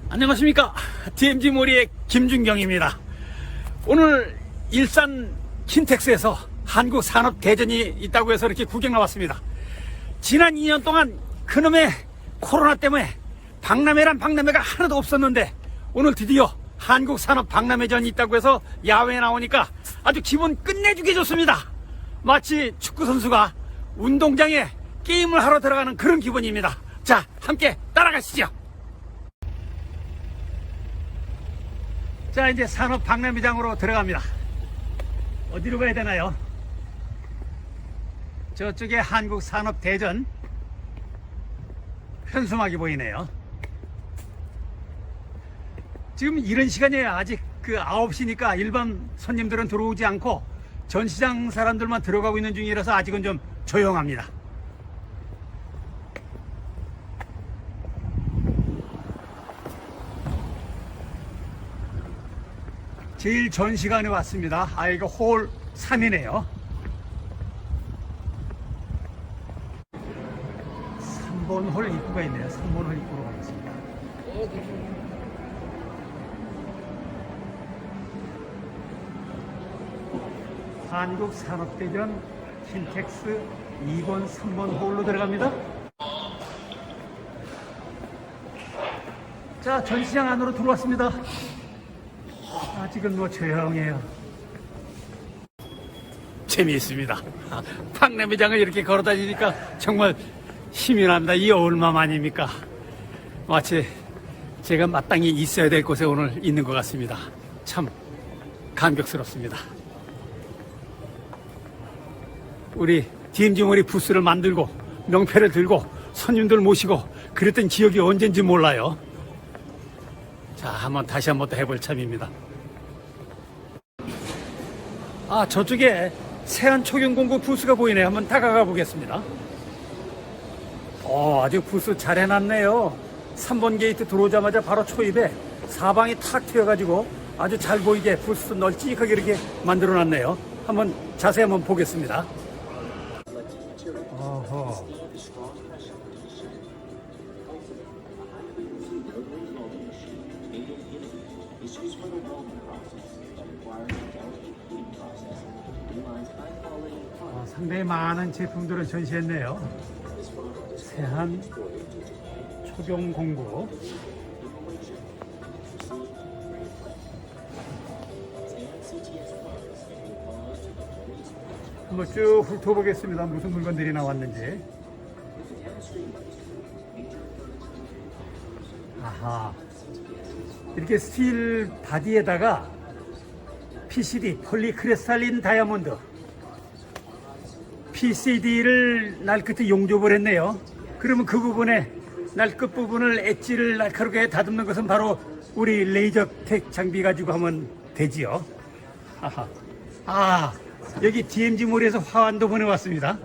안녕하십니까. DMG 모리의 김준경입니다. 오늘 일산 킨텍스에서 한국 산업 대전이 있다고 해서 이렇게 구경 나왔습니다. 지난 2년 동안 그놈의 코로나 때문에 박람회란 박람회가 하나도 없었는데 오늘 드디어 한국 산업 박람회전이 있다고 해서 야외에 나오니까 아주 기분 끝내주게 좋습니다. 마치 축구선수가 운동장에 게임을 하러 들어가는 그런 기분입니다. 자, 함께 따라가시죠. 자, 이제 산업 박람회장으로 들어갑니다. 어디로 가야 되나요? 저쪽에 한국 산업 대전 현수막이 보이네요. 지금 이런 시간이에요. 아직 9시니까 일반 손님들은 들어오지 않고 전시장 사람들만 들어가고 있는 중이라서 아직은 좀 조용합니다. 제일 전 시간에 왔습니다. 이거 홀 3이네요. 3번 홀 입구가 있네요. 3번 홀 입구로 가겠습니다. 한국산업대전 킨텍스 2번, 3번 홀로 들어갑니다. 자, 전시장 안으로 들어왔습니다. 아직은 조용해요. 재미있습니다. 박람회장을 이렇게 걸어다니니까 정말 힘이 납니다. 이 얼마만입니까? 마치 제가 마땅히 있어야 될 곳에 오늘 있는 것 같습니다. 참 감격스럽습니다. 우리 DMG 모리 부스를 만들고 명패를 들고 손님들 모시고 그랬던 기억이 언젠지 몰라요. 자, 다시 한번 또 해볼 참입니다. 저쪽에 세안초경공구 부스가 보이네요. 한번 다가가 보겠습니다. 아주 부스 잘 해놨네요. 3번 게이트 들어오자마자 바로 초입에 사방이 탁 트여가지고 아주 잘 보이게 부스 널찍하게 이렇게 만들어 놨네요. 자세히 한번 보겠습니다. 어허. 상당히 많은 제품들을 전시했네요. 세한 초경공구, 한번 쭉 훑어보겠습니다. 무슨 물건들이 나왔는지. 아하, 이렇게 스틸 바디에다가 PCD, 폴리크리스탈린 다이아몬드, PCD를 날 끝에 용접을 했네요. 그러면 그 부분에 날 끝 부분을 엣지를 날카롭게 다듬는 것은 바로 우리 레이저텍 장비 가지고 하면 되지요. 아하. 여기 DMG 몰에서 화환도 보내왔습니다.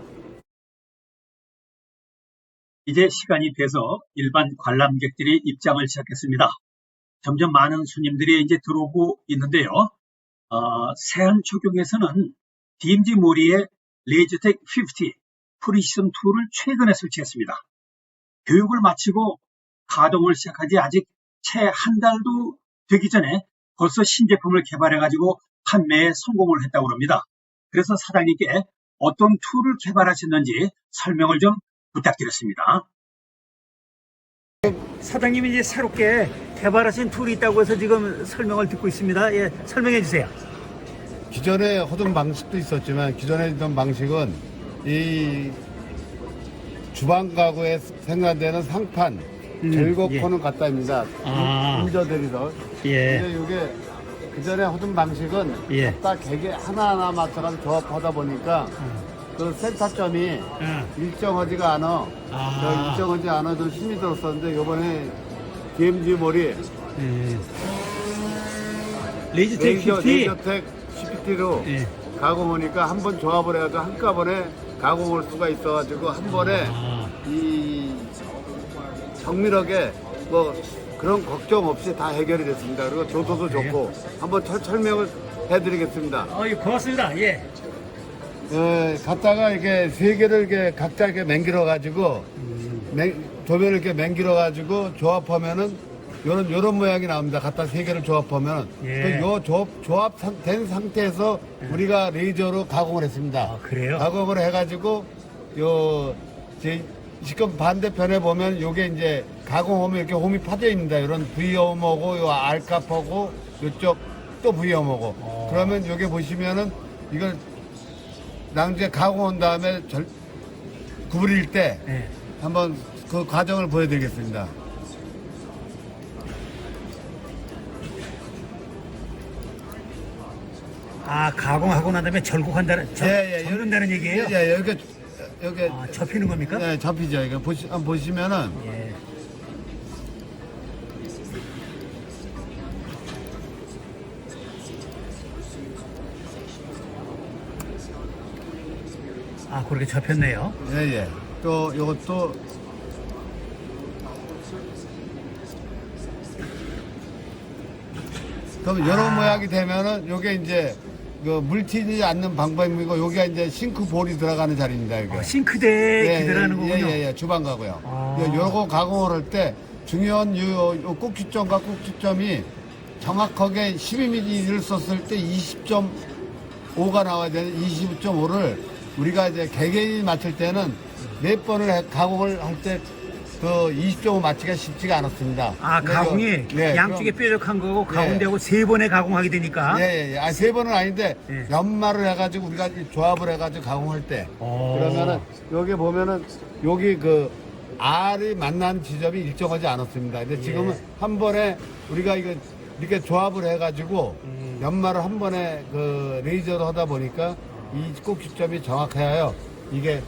이제 시간이 돼서 일반 관람객들이 입장을 시작했습니다. 점점 많은 손님들이 이제 들어오고 있는데요. 세안초경에서는 DMG 모리의 레이저텍 50 프리시즌 2를 최근에 설치했습니다. 교육을 마치고 가동을 시작하지 아직 채 한 달도 되기 전에 벌써 신제품을 개발해가지고 판매에 성공을 했다고 합니다. 그래서 사장님께 어떤 툴을 개발하셨는지 설명을 좀 부탁드렸습니다. 사장님이 이제 새롭게 개발하신 툴이 있다고 해서 지금 설명을 듣고 있습니다. 예, 설명해 주세요. 기존에 하던 방식도 있었지만 기존에 있던 방식은 이 주방 가구에 생산되는 상판 절곡코는 갖다입니다. 임저들이서. 예. 근데 이게 그전에 하던 방식은 갖다 개개 하나하나 맞춰가지고 조합하다 보니까 그 센터점이 일정하지가 않아. 일정하지 않아도 힘이 들었었는데 이번에 DMG 몰이 레이저텍 CPT로 가공하니까 한번 조합을 해가지고 한꺼번에 가공할 수가 있어가지고 한 번에 이 정밀하게 뭐 그런 걱정 없이 다 해결이 됐습니다. 그리고 조도도 좋고 한번 설명을 해드리겠습니다. 고맙습니다. 예. 갖다가 이게 세 개를 이렇게 각자 이렇게 맹길어 가지고 조면을 이렇게 맹길어 가지고 조합하면은 요런 모양이 나옵니다. 갖다 세 개를 조합하면. 예. 요 조합된 상태에서 우리가 레이저로 가공을 했습니다. 아, 그래요? 가공을 해가지고, 지금 반대편에 보면 요게 이제 가공하면 이렇게 홈이 파져 있습니다. 이런 V홈하고 요 알카하고 요쪽 또 V홈하고. 그러면 요게 보시면은 이걸 나중에 가공한 다음에 구부릴 때 예. 한번 그 과정을 보여드리겠습니다. 아, 가공하고 난 다음에 절곡한다는, 접는다는 얘기예요? 예, 여기 아, 접히는 겁니까? 네, 접히죠. 이거 한번 보시면은 예. 아, 그렇게 접혔네요. 예. 또 요것도 그럼 이런 모양이 되면은 요게 이제 그 물 튀지 않는 방법이고 요게 이제 싱크볼이 들어가는 자리입니다. 여기. 싱크대에 들어가는 거군요. 예, 주방 가고요. 아. 요거 가공을 할 때 중요한 요 꼭지점과 꼭지점이 정확하게 12mm를 썼을 때 20.5가 나와야 되는 25.5를 우리가 이제 개개인 맞출 때는 몇 번을 가공을 할 때 그 20.5 맞추기가 쉽지가 않았습니다. 아, 가공이 네, 양쪽에 뾰족한 거고 가운데하고 세 번에 가공하게 되니까. 예. 아, 세 번은 아닌데 예. 연말을 해가지고 우리가 이 조합을 해가지고 가공할 때 오. 그러면은 여기 보면은 여기 그 알이 만나는 지점이 일정하지 않았습니다. 근데 지금은 예. 한 번에 우리가 이거 이렇게 조합을 해가지고 연말을 한 번에 그 레이저로 하다 보니까 이 꼭지점이 정확해요. 이게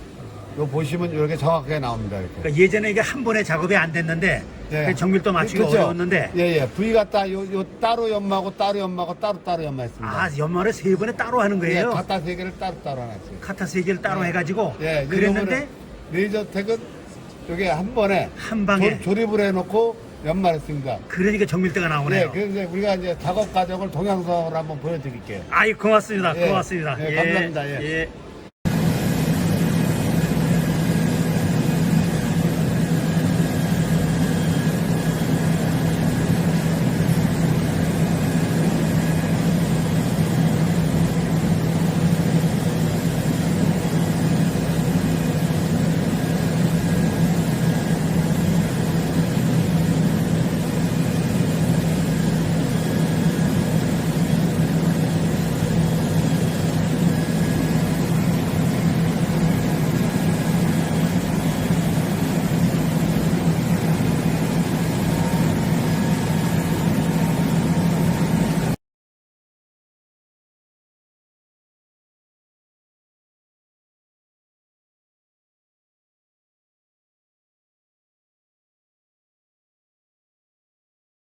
요 보시면 이렇게 정확하게 나옵니다. 이렇게. 그러니까 예전에 이게 한 번에 작업이 안 됐는데 네. 그 정밀도 맞추기가 그쵸? 어려웠는데 예. V가 요 따로 연마하고 따로 연마하고 따로 연마했습니다. 아, 연말을 세 번에 따로 하는 예, 거예요. 갖다 세 개를 따로 해놨어요. 카타 세 개를 따로 해가지고 예, 그랬는데 레이저 택은 여기 한 번에 한 방에 조립을 해놓고 연말했습니다. 그러니까 정밀도가 나오네요. 예, 그래서 우리가 이제 작업 과정을 동영상으로 한번 보여드릴게요. 아이, 고맙습니다. 예, 고맙습니다. 예, 감사합니다. 예. 예.